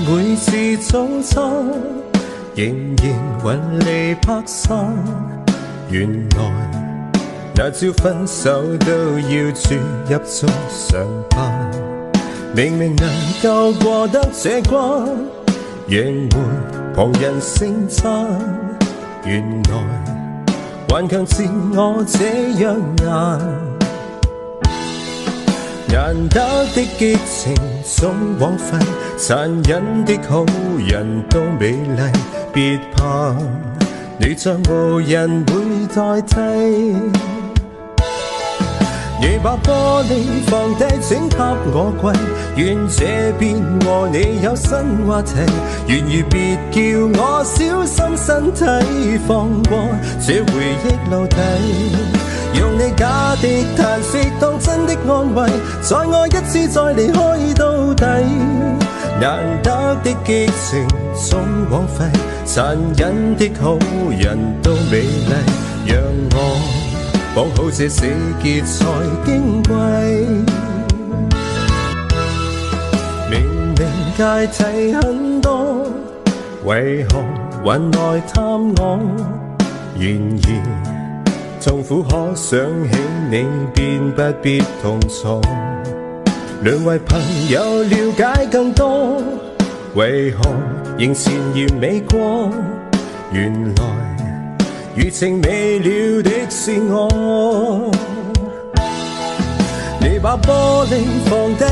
每次早餐仍然雲離魄散，原來那朝分手都要住入座上班。明明能夠過得這關，仍沒旁人稱讚，原來頑強自我這樣難。難得的激情總枉費，殘忍的好人都美麗，別怕你像無人會代替。你把玻璃放低請給我跪，願這邊和你有新話題，願如別叫我小心身體，放過這回憶留底，用你假的嘆息當真的安慰，在我一次再離開到底。難得的激情總枉費，殘忍的好人都美麗，讓我綁好這死結才矜貴。明明界題很多，為何還來探我？然而痛苦可想起你便不必同床，兩位朋友了解更多，為何仍纏綿未過？原來餘情未了的是我，你把玻璃放低。